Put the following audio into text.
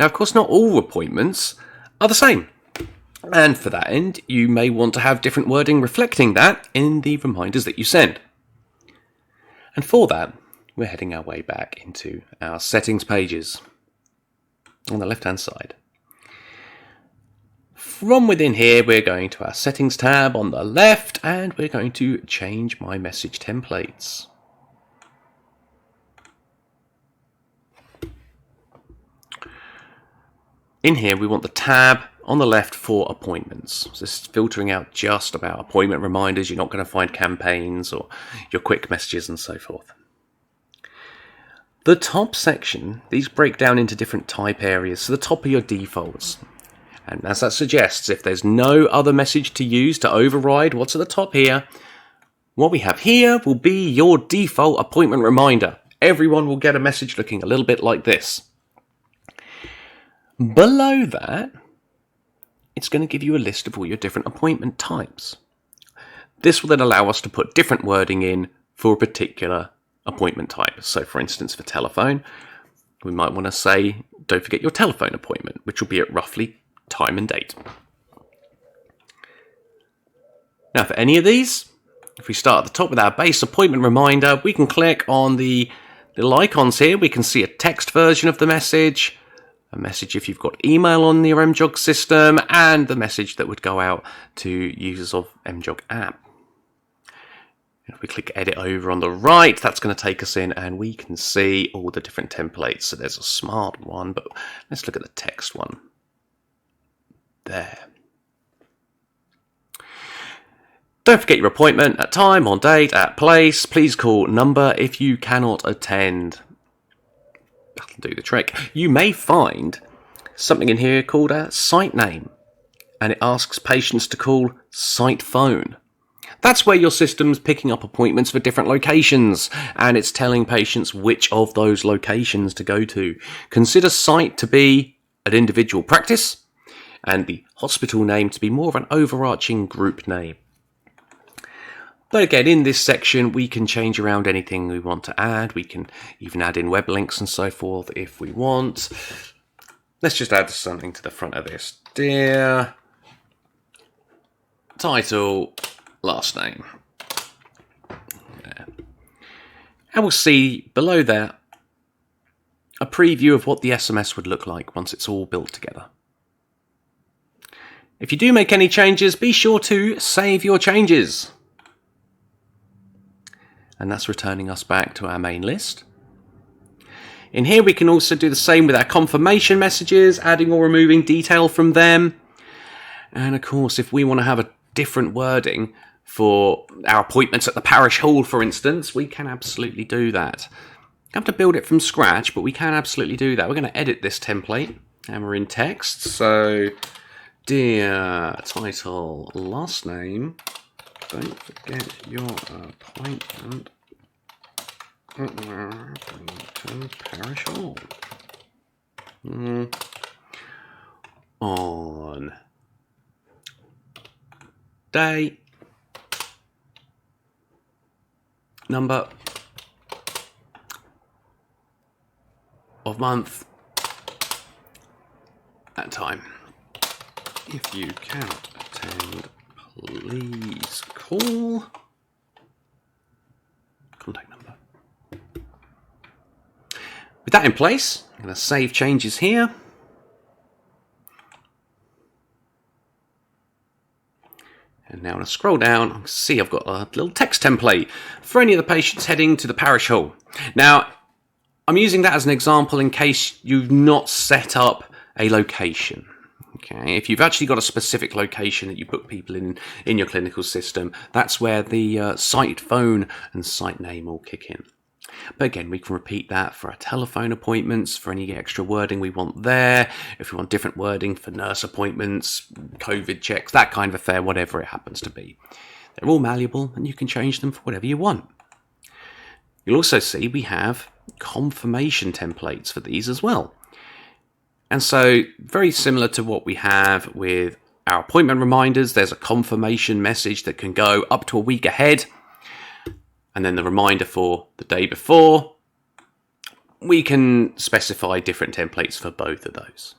Now, of course, not all appointments are the same. And for that end, you may want to have different wording reflecting that in the reminders that you send. And for that, we're heading our way back into our settings pages on the left-hand side. From within here, we're going to our settings tab on the left, and we're going to change my message templates. In here, we want the tab on the left for appointments. So this is filtering out just about appointment reminders. You're not going to find campaigns or your quick messages and so forth. The top section, these break down into different type areas. So the top are your defaults. And as that suggests, if there's no other message to use to override what's at the top here, what we have here will be your default appointment reminder. Everyone will get a message looking a little bit like this. Below that, it's going to give you a list of all your different appointment types. This will then allow us to put different wording in for a particular appointment type. So for instance, for telephone, we might want to say, don't forget your telephone appointment, which will be at roughly time and date. Now for any of these, if we start at the top with our base appointment reminder, we can click on the little icons here. We can see a text version of the message, a message if you've got email on your MJOG system, and the message that would go out to users of MJOG app. If we click edit over on the right, that's going to take us in and we can see all the different templates. So there's a smart one, but let's look at the text one. There. Don't forget your appointment at time, on date, at place. Please call number if you cannot attend. That'll do the trick. You may find something in here called a site name, and it asks patients to call site phone. That's where your system's picking up appointments for different locations, and it's telling patients which of those locations to go to. Consider site to be an individual practice, and the hospital name to be more of an overarching group name. But again, in this section, we can change around anything we want to add. We can even add in web links and so forth if we want. Let's just add something to the front of this. Dear title, last name. There. And we'll see below there a preview of what the SMS would look like once it's all built together. If you do make any changes, be sure to save your changes. And that's returning us back to our main list. In here we can also do the same with our confirmation messages, adding or removing detail from them. And of course, if we want to have a different wording for our appointments at the parish hall, for instance, we can absolutely do that. We have to build it from scratch, but we can absolutely do that. We're going to edit this template, and we're in text. So, dear title, last name, don't forget your appointment at the parish hall on day, number of month, at time. If you cannot attend, please call contact number. With that in place, I'm going to save changes here. And now when I scroll down, I can see I've got a little text template for any of the patients heading to the parish hall. Now, I'm using that as an example in case you've not set up a location. Okay, if you've actually got a specific location that you book people in your clinical system, that's where the site phone and site name will kick in. But again, we can repeat that for our telephone appointments, for any extra wording we want there, if we want different wording for nurse appointments, COVID checks, that kind of affair, whatever it happens to be. They're all malleable and you can change them for whatever you want. You'll also see we have confirmation templates for these as well. And so, very similar to what we have with our appointment reminders, there's a confirmation message that can go up to a week ahead, and then the reminder for the day before, we can specify different templates for both of those.